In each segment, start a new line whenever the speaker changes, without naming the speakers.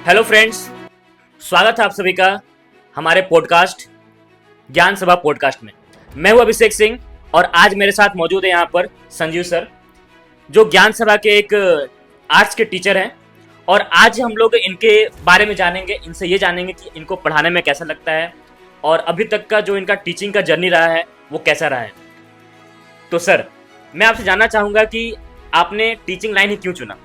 Hello friends, स्वागत है आप सभी का हमारे पॉडकास्ट ज्ञान सभा पॉडकास्ट में। मैं हूं अभिषेक सिंह और आज मेरे साथ मौजूद है यहाँ पर संजीव सर, जो ज्ञान सभा के एक आर्ट्स के टीचर हैं। और आज हम लोग इनके बारे में जानेंगे, इनसे ये जानेंगे कि इनको पढ़ाने में कैसा लगता है और अभी तक का जो इनका टीचिंग का जर्नी रहा है वो कैसा रहा है। तो सर, मैं आपसे जानना चाहूँगा कि आपने टीचिंग लाइन ही क्यों चुना?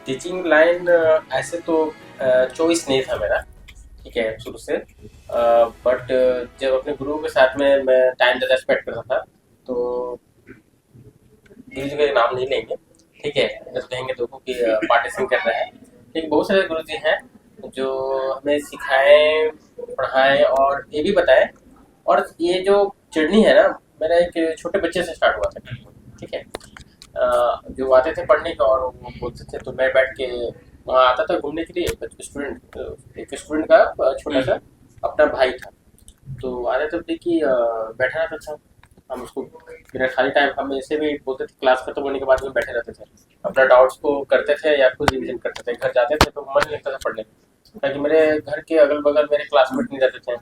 टीचिंग लाइन ऐसे तो चॉइस नहीं था मेरा, ठीक है, शुरू से। बट जब अपने गुरु के साथ में मैं टाइम ज़्यादा स्पेंड कर रहा था तो गुरु जी का नाम नहीं लेंगे, ठीक है, जब कहेंगे तो कि पार्टिसिपेट कर रहे हैं। ठीक, बहुत सारे गुरु जी हैं जो हमें सिखाएं, पढ़ाएं और ये भी बताएं। और ये जो जर्नी है ना, मेरा एक छोटे बच्चे से स्टार्ट हुआ था, ठीक है। जो आते थे पढ़ने का और वो बोलते थे तो मैं बैठ के वहाँ आता था घूमने के लिए। एक स्टूडेंट का छोटा सा अपना भाई था, तो आते थे कि बैठा रहता था। हम उसको मेरा खाली टाइम हम ऐसे भी बोलते थे, क्लास खत्म होने के बाद में बैठे रहते थे, अपना डाउट्स को करते थे या खुद रिविजन करते थे। घर जाते थे तो मन नहीं लगता था पढ़ने, ताकि मेरे घर के अगल बगल मेरे क्लासमेट नहीं रहते थे,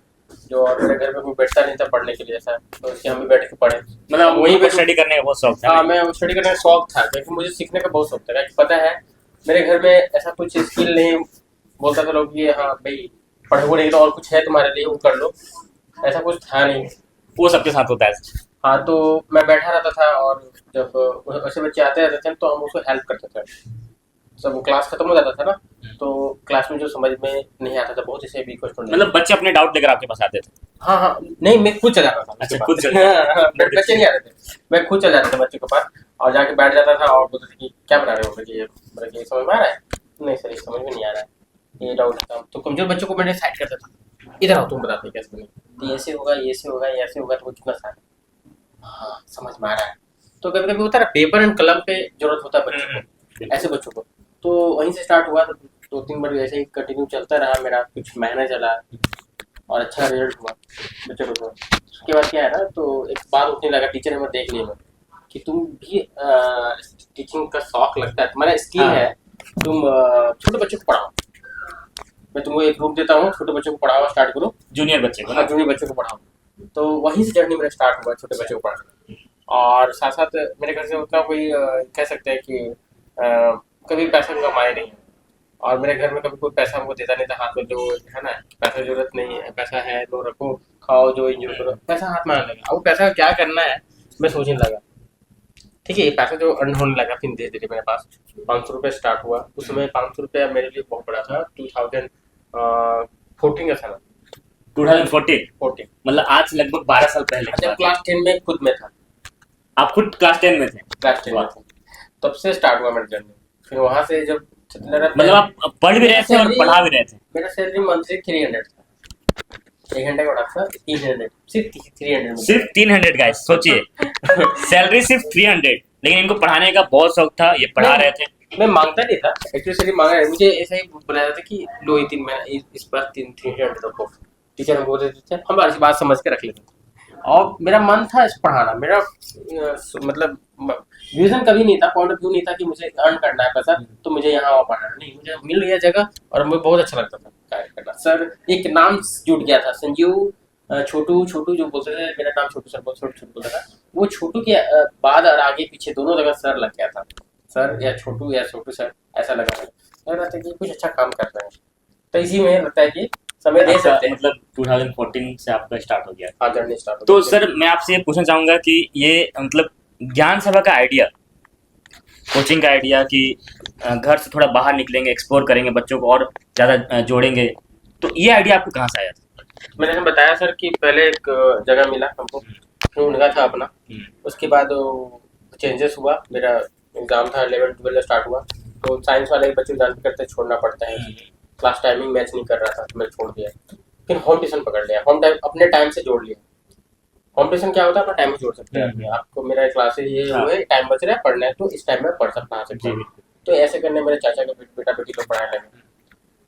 जो और मेरे घर पे कोई बैठता नहीं था पढ़ने के लिए ऐसा, तो इसके हम भी बैठ के पढ़े।
मतलब वहीं पे स्टडी करने का बहुत शौक था?
हाँ, मैं स्टडी करने का शौक था, क्योंकि मुझे सीखने का बहुत शौक था। क्योंकि पता है मेरे घर में ऐसा कुछ स्किल नहीं, बोलता था लोग ये, हाँ भाई पढ़ो नहीं तो और कुछ है तुम्हारे लिए वो कर लो, ऐसा कुछ था नहीं।
वो सबके साथ होता है।
हाँ, तो मैं बैठा रहता था और जब ऐसे बच्चे आते रहते थे तो हम उसको हेल्प करते थे। सब वो क्लास खत्म हो जाता था ना, तो क्लास में जो समझ में नहीं आता था, बहुत ऐसे वीक स्टूडेंट,
मतलब बच्चे अपने डाउट लेकर आपके पास आते थे?
हाँ हाँ, नहीं मैं खुद चला जाता था।
अच्छा, खुद चल
बच्चे नहीं आते थे, मैं खुद चल जाता था बच्चे के पास और जाके बैठ जाता था और बोलते थे कि क्या बना रहे हो, ये समझ में आ रहा है? नहीं सर, ये समझ में नहीं आ रहा है, ये डाउट था। तो कमजोर बच्चों को मैंने साइड करता था, इधर आओ तुम बताते कैसे बने, तो ऐसे होगा, ये ऐसे होगा, ये ऐसे होगा, तो वो कितना सारा, हाँ समझ में आ रहा है। तो कभी कभी होता है पेपर एंड कलम पे जरूरत होता है बच्चों को, ऐसे बच्चों को। तो वहीं से स्टार्ट हुआ, तो 2-3 बार ऐसे ही कंटिन्यू चलता रहा मेरा, कुछ महीने चला और अच्छा रिजल्ट हुआ बच्चों को। उसके बाद क्या है ना, तो एक बात उठने लगा, टीचर हमें देख लिया कि तुम भी टीचिंग का शौक लगता है, तुम्हारा स्किल है, तुम छोटे बच्चों को पढ़ाओ। मैं तुमको एक रूम देता हूँ, छोटे बच्चों को पढ़ाओ, स्टार्ट करो,
जूनियर बच्चे को?
हाँ, जूनियर बच्चों को पढ़ाओ। तो वहीं से जर्नी मेरा स्टार्ट हुआ छोटे बच्चों को पढ़ाना। और साथ साथ मेरे घर से उतना कोई कह सकते हैं कि कभी पैसा कमाए नहीं, और मेरे घर में कभी कोई पैसा हमको देता नहीं था हाथ में, जो है ना, पैसा जरूरत नहीं है, पैसा है तो रखो, खाओ, जो एंजॉय करो। पैसा हाथ में आने लगा, वो पैसा क्या करना है मैं सोचने लगा, ठीक है। ये पैसा जो अर्न होने लगा, फिर धीरे धीरे मेरे पास 500 रुपये स्टार्ट हुआ। उस समय 500 रुपया मेरे लिए बहुत बड़ा था। 2014 का समय,
2014? मतलब आज से लगभग 12 साल पहले।
जब क्लास 10 में खुद में था।
आप खुद क्लास 10 में थे?
क्लास 10 में थे, तब से स्टार्ट हुआ मेरा जर्नी। फिर वहां से जब
मतलब आप पढ़ भी रहे थे और पढ़ा भी रहे थे?
मेरा सैलरी मंथली 300 था, 1 घंटे का उड़ाता था 300, सिर्फ 300 में।
सिर्फ 300 गाइस, सोचिए सैलरी सिर्फ 300, लेकिन इनको पढ़ाने का बहुत शौक था, ये पढ़ा रहे थे।
मैं मांगता नहीं था एक्चुअली, मांगा है मुझे, ऐसा ही बनाया था कि लो ये 3 महीना इस बार 300 रखो। टीचर हम बोल देते थे, हम बात समझ के रख लेते थे। और मेरा मन था इस पढ़ाना, मेरा मतलब विजन कभी नहीं था, पॉइंट ऑफ व्यू नहीं था कि मुझे अर्न करना है पैसा तो मुझे यहाँ पढ़ाना, नहीं, मुझे मिल गया जगह और मुझे बहुत अच्छा लगता था कार्य करना। सर एक नाम जुट गया था, संजीव, छोटू जो बोलते थे, मेरा नाम छोटू सर, बहुत छोटू बोलता था। वो छोटू के बाद और आगे पीछे दोनों जगह सर लग गया था, सर या छोटू सर, ऐसा लगा था कि कुछ अच्छा काम कर रहे हैं। तो इसी में लगता है कि समय दे सकते हैं।
मतलब 2014 से आपका स्टार्ट हो गया?
हाँ, जर्नी स्टार्ट हो
तो
गया।
सर मैं आपसे ये पूछना चाहूंगा कि ये मतलब ज्ञान सभा का आइडिया, कोचिंग का आइडिया कि घर से थोड़ा बाहर निकलेंगे, एक्सप्लोर करेंगे, बच्चों को और ज़्यादा जोड़ेंगे, तो ये आइडिया आपको कहाँ से आया था?
मैंने बताया सर कि पहले एक जगह मिला हमको, ढूंढना था अपना। उसके बाद चेंजेस हुआ, मेरा एग्जाम था 11-12 स्टार्ट हुआ, तो साइंस वाले बच्चे जानते करते छोड़ना पड़ता है, क्लास टाइमिंग मैच नहीं कर रहा था तो मैंने छोड़ दिया। फिर होम ट्यूशन पकड़ लिया, होम टाइम अपने टाइम से जोड़ लिया। होम ट्यूशन क्या होता है, अपना टाइम जोड़ सकते हैं, आपको मेरा क्लासेस ये हुए, टाइम बच रहा है, पढ़ना है तो इस टाइम में पढ़ सकते हैं। तो ऐसे करने मेरे चाचा के बेटा बेटी लोग पढ़ाने लगे।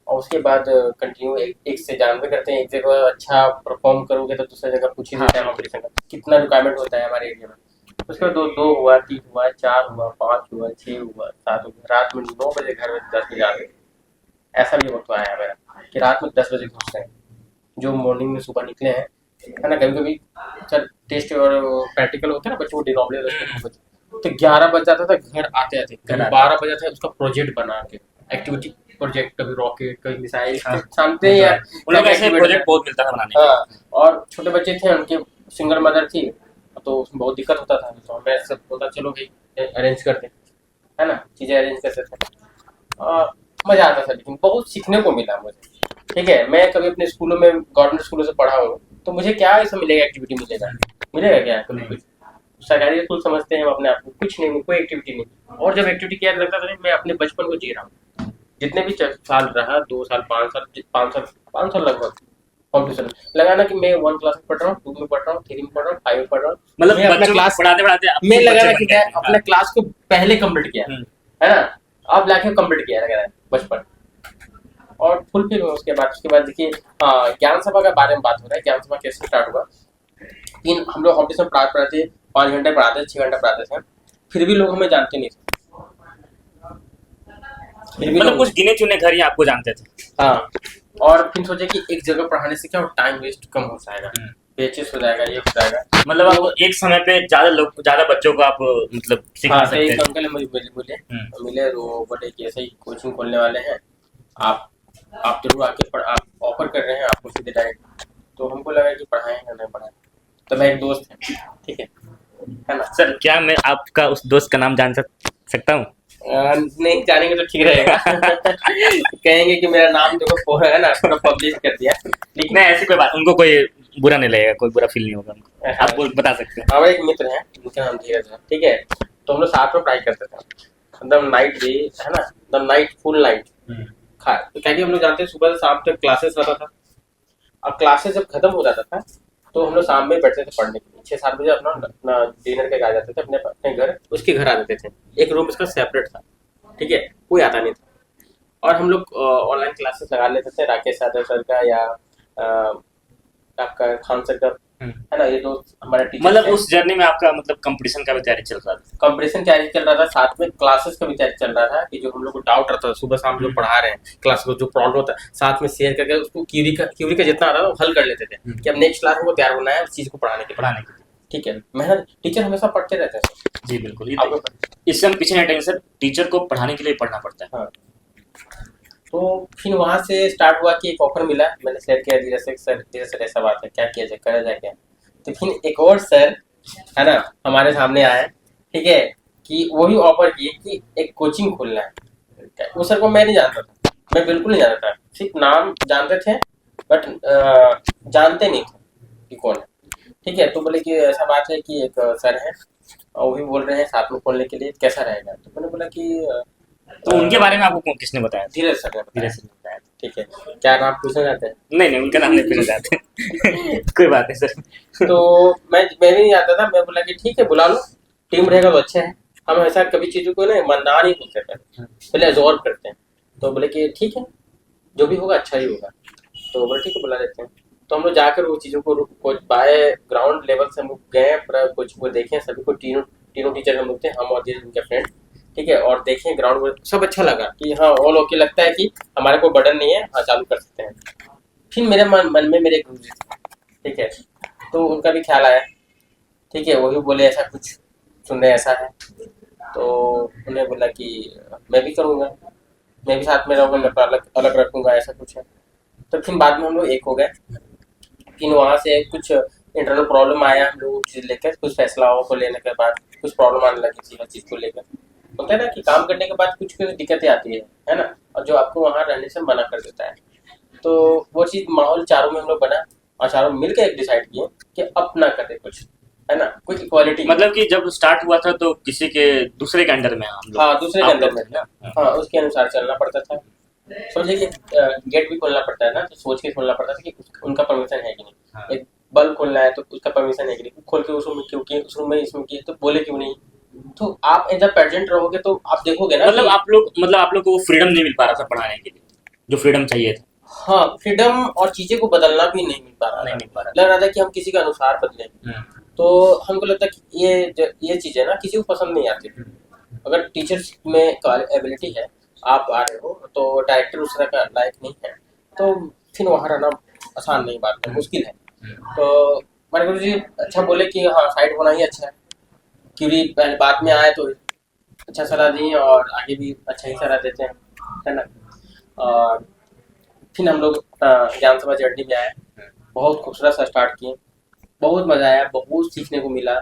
और उसके बाद कंटिन्यू एक से जानते करते हैं, एक जगह अच्छा परफॉर्म करोगे तो दूसरी जगह पूछ ही देता है कॉम्पिटिशन का, कितना रिक्वायरमेंट होता है हमारे एरिया में। उसके बाद दो दो हुआ, 3 हुआ, 4 हुआ, 5 हुआ, 6 हुआ, 7 हुआ, रात में 9 बजे घर में 10 बजे आते थे। ऐसा भी वक्त आया है मेरा कि रात में 10 बजे घुस रहे हैं, जो मॉर्निंग में सुबह निकले हैं, है ना। कभी कभी सर टेस्ट और प्रैक्टिकल होता है ना, बच्चों को डिनॉमिनेटर तो 11 बज जाता था घर आते आते, कभी 12 बज जाता था उसका प्रोजेक्ट बना के, एक्टिविटी प्रोजेक्ट, कभी रॉकेट, कभी मिसाइल, जानते हैं यार
उन लोग ऐसे प्रोजेक्ट बहुत मिलता था बनाने के।
हाँ, और छोटे बच्चे थे, उनके सिंगल मदर थी, तो उसमें बहुत दिक्कत होता था, तो मैं सब बोलता चलो भाई अरेंज करते, है ना, चीजें अरेंज करते थे और मजा आता था। लेकिन बहुत सीखने को मिला मुझे, ठीक है। मैं कभी अपने स्कूलों में, गवर्नमेंट स्कूलों से पढ़ा हूँ, तो मुझे क्या इसमें मिलेगा, एक्टिविटी मिलेगा क्या कुछ। सरकारी स्कूल समझते हैं हम अपने आप को, कुछ नहीं, कोई एक्टिविटी नहीं। और जब एक्टिविटी किया लगता था मैं अपने बचपन को जी रहा हूँ, जितने भी साल रहा, 2 साल, 5 साल लगभग कॉम्पिटिशन लगा ना कि मैं 1 क्लास में पढ़ रहा हूँ, 2 में पढ़ रहा हूँ, 3 में पढ़ रहा हूँ, 5 में पढ़ रहा हूँ,
मतलब
मैं अपना क्लास
पढ़ाते पढ़ाते
मैं लगा ना कि मैं अपने क्लास को पहले कंप्लीट किया, है ना, अब लाके कंप्लीट किया लगा बचपन। और फुलफिल हुआ उसके बाद देखिए, ज्ञान सभा के बारे में बात हो रहा है। ज्ञान सभा कैसे स्टार्ट हुआ, तीन हम लोग कॉम्पिटिशन पढ़ाते 5 घंटे पढ़ाते थे, 6 घंटे पढ़ाते थे, फिर भी लोग हमें जानते नहीं थे।
मतलब कुछ गिने चुने घर ही आपको जानते थे।
हाँ, और फिर सोचे कि एक जगह पढ़ाने से क्या टाइम वेस्ट कम हो जाएगा, पेचेस हो जाएगा, ये हो जाएगा,
मतलब आप एक समय पे ज्यादा बच्चों को आप मतलब सिखा सकते हैं।
अंकल मुझे मिले वो बोले कि ऐसे ही कोचिंग खोलने वाले हैं, आप जरूर आके आप ऑफर कर रहे हैं आपको सीधे डायरेक्ट। तो हमको लगा कि पढ़ाएं या नहीं पढ़ाएं, तो मैं एक दोस्त है, ठीक है ना
सर। क्या मैं आपका उस दोस्त का नाम जान सकता हूँ?
नहीं जानेंगे तो ठीक रहेगा। कहेंगे कि मेरा नाम देखो है ना, थोड़ा पब्लिश कर दिया,
लेकिन नहीं ऐसी कोई बात, उनको कोई बुरा नहीं लगेगा, कोई बुरा फील नहीं होगा उनको। आप बता सकते हैं।
हमारे एक मित्र हैं, उनका नाम धीरज है, ठीक है। तो हम लोग साथ में पढ़ाई करते थे, एकदम नाइट डे, है ना, एकदम नाइट, फुल नाइट क्या कि हम लोग जानते हैं सुबह से शाम तक क्लासेस रहता था। अब क्लासेस जब खत्म हो जाता था तो हम लोग शाम में बैठते थे पढ़ने के लिए, 6-7 बजे अपना डिनर करके आ जाते थे अपने अपने घर, उसके घर आ जाते थे। एक रूम इसका सेपरेट था, ठीक है, कोई आता नहीं था। और हम लोग ऑनलाइन क्लासेस लगा लेते थे, राकेश यादव सर का या आपका खान सर का, है ना, ये दो हमारे टीचर।
मतलब उस जर्नी में आपका मतलब कंपटीशन का भी तैयारी चल रहा था?
कंपटीशन तैयारी चल रहा था, साथ में क्लासेस का भी तैयारी चल रहा था कि जो हम लोग को डाउट रहता था सुबह शाम जो पढ़ा रहे हैं क्लास को, जो प्रॉब्लम होता है साथ में शेयर करके उसको क्यूरी का जितना आता था वो हल कर लेते थे कि अब नेक्स्ट क्लास में तैयार होना है उस चीज को पढ़ाने के लिए, ठीक है। मेहनत टीचर हमेशा पढ़ते रहते हैं।
जी बिल्कुल, इससे हम पीछे नहीं हटेंगे सर, टीचर को पढ़ाने के लिए पढ़ना पड़ता है।
हाँ। तो फिर वहां से स्टार्ट हुआ कि एक ऑफर मिला, मैंने सेलेक्ट किया, धीरज सर ऐसा बात है, क्या किया जाए, करा जाए क्या। तो फिर एक और सर, है ना, हमारे सामने आए, ठीक है, कि वो भी ऑफर किए कि एक कोचिंग खोलना है। वो सर को मैं नहीं जानता था, मैं बिल्कुल नहीं जानता था, सिर्फ नाम जानते थे बट जानते नहीं थे कि कौन है, ठीक है। तो बोले कि ऐसा बात है कि एक सर है और वो भी बोल रहे हैं साथ में खोलने के लिए, कैसा रहेगा। तो मैंने बोला कि
तो उनके बारे में आपको किसने बताया?
धीरज सर ने बताया, ठीक है। क्या नाम पूछना चाहते हैं?
नहीं, उनका नाम नहीं पूछना चाहते। कोई बात नहीं सर।
तो मैं भी नहीं जानता था, मैं बोला कि ठीक है बुला लो, टीम रहेगा तो अच्छा है। हम ऐसा कभी चीजों को ना ना नहीं बोलते थे, पहले एब्जॉर्ब करते हैं। तो बोले कि ठीक है जो भी होगा अच्छा ही होगा, तो बोले ठीक है बुला लेते हैं। तो हम लोग जाकर वो चीजों को बाय ग्राउंड लेवल से हम लोग गए, पूरा कोचिंग को देखें, सभी को तीनों टीचर हम लोग थे, हम और उनके फ्रेंड, ठीक है। और देखें ग्राउंड में सब अच्छा लगा कि हाँ ऑल ओके, लगता है कि हमारे कोई बर्डन नहीं है, हाँ चालू कर सकते हैं। फिर मेरे मन में मेरे गुरु जी, ठीक है, तो उनका भी ख्याल आया, ठीक है। वो भी बोले ऐसा कुछ सुन रहे ऐसा है, तो उन्हें बोला कि मैं भी करूँगा, मैं भी साथ में रहूँगा, मैं अलग रखूँगा, ऐसा कुछ है। तो फिर बाद में हम लोग एक हो गए। फिर वहाँ से कुछ इंटरनल प्रॉब्लम आया, हम लोग चीज़ लेकर कुछ फैसलाओं को लेने के बाद कुछ प्रॉब्लम आने लगी हर चीज़ को लेकर। होता है ना कि काम करने के बाद कुछ दिक्कतें आती है ना, और जो आपको वहाँ रहने से मना कर देता है। तो वो चीज़ माहौल चारों में हम लोग बना और चारों मिलकर एक डिसाइड किए कि अपना करते कुछ, है ना, कुछ इक्वालिटी।
मतलब कि जब स्टार्ट हुआ था तो किसी के दूसरे के अंडर में हम लोग,
हाँ दूसरे के अंदर में ना, हाँ उसके अनुसार चलना पड़ता था। सोचिए कि गेट भी खोलना पड़ता है ना, तो सोच के खोलना पड़ता था कि उनका परमिशन है कि नहीं। एक बल्ब खोलना है तो उसका परमिशन है कि नहीं, खोल के उस रूम में क्यों किए, उस रूम में इसमें किए, तो बोले क्यों नहीं। तो आप एज अ पेरेंट रहोगे तो आप देखोगे ना,
मतलब आप लोग को वो फ्रीडम नहीं मिल पा रहा था पढ़ाने के लिए, जो फ्रीडम चाहिए था।
हाँ फ्रीडम और चीजें को बदलना भी नहीं मिल पा रहा, लग रहा था कि हम किसी के अनुसार बदले, तो हमको लगता है कि ये चीज़ है ना किसी को पसंद नहीं आती। अगर टीचर्स में एबिलिटी है, आप आ रहे हो तो डायरेक्टर उस तरह का लायक नहीं है, तो फिर वहाँ रहना आसान नहीं, बात है, मुश्किल है। तो हमारे गुरु जी अच्छा बोले कि हाँ साइड होना ही अच्छा है, क्योंकि पहले बाद में आए तो अच्छा सलाह दिए और आगे भी अच्छा ही सलाह देते हैं, है ना। और फिर हम लोग ज्ञान सभा जर्नी में आए, बहुत खूबसूरत सा स्टार्ट किए, बहुत मजा आया, बहुत सीखने को मिला,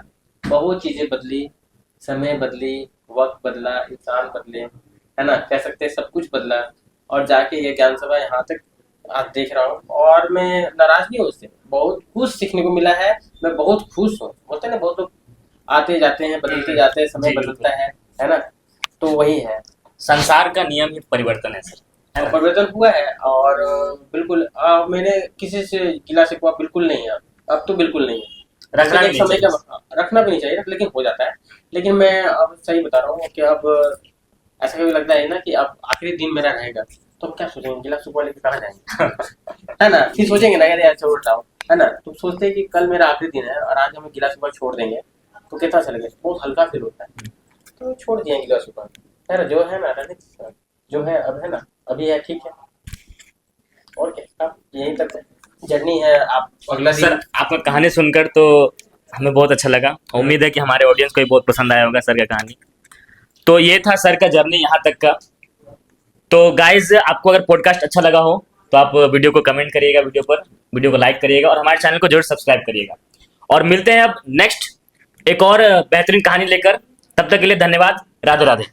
बहुत चीजें बदली, समय बदली, वक्त बदला, इंसान बदले, है ना, कह सकते हैं सब कुछ बदला। और जाके ये ज्ञान सभा यहाँ तक आज देख रहा हूँ और मैं नाराज नहीं हूँ उससे, बहुत कुछ सीखने को मिला है, मैं बहुत खुश हूँ। बोलते हैं ना बहुत लोग आते जाते हैं, बदलते जाते हैं, समय
जी,
बदलता है ना। तो वही है,
संसार का नियम ही परिवर्तन है सर, है ना?
परिवर्तन हुआ है। और बिल्कुल मैंने किसी से गिला शिकवा बिल्कुल नहीं है, अब तो बिल्कुल नहीं है।
रखना
एक
भी नहीं
समय
चाहिए।
का रखना भी नहीं चाहिए, लेकिन हो जाता है। लेकिन मैं अब सही बता रहा हूँ कि अब ऐसा कभी लगता है ना कि अब आखिरी दिन मेरा रहेगा, तो अब क्या सोचेंगे, गिला शिकवा लेके कहाँ जाएंगे है ना। फिर सोचेंगे ना यार छोड़ जाओ, है ना। तो सोचते हैं कि कल मेरा आखिरी दिन है और आज हमें गिला शिकवा छोड़ देंगे तो कितना अच्छा लगेगा, बहुत हल्का फील होता है। तो छोड़ दिया गिला शिकवा, है ना, जो है ना रहने दो, जो है अब है ना, अभी है ठीक है। और क्या, अब यहीं तक जर्नी है। आप अगला
सर
दिन
आपका कहानी सुनकर तो हमें बहुत अच्छा लगा। उम्मीद है कि हमारे ऑडियंस को भी बहुत पसंद आया होगा सर का कहानी। तो ये था सर का जर्नी यहाँ तक का। तो गाइज आपको अगर पॉडकास्ट अच्छा लगा हो तो आप वीडियो को कमेंट करिएगा, वीडियो को लाइक करिएगा और हमारे चैनल को जरूर सब्सक्राइब करिएगा। और मिलते हैं अब नेक्स्ट एक और बेहतरीन कहानी लेकर। तब तक के लिए धन्यवाद। राधे राधे।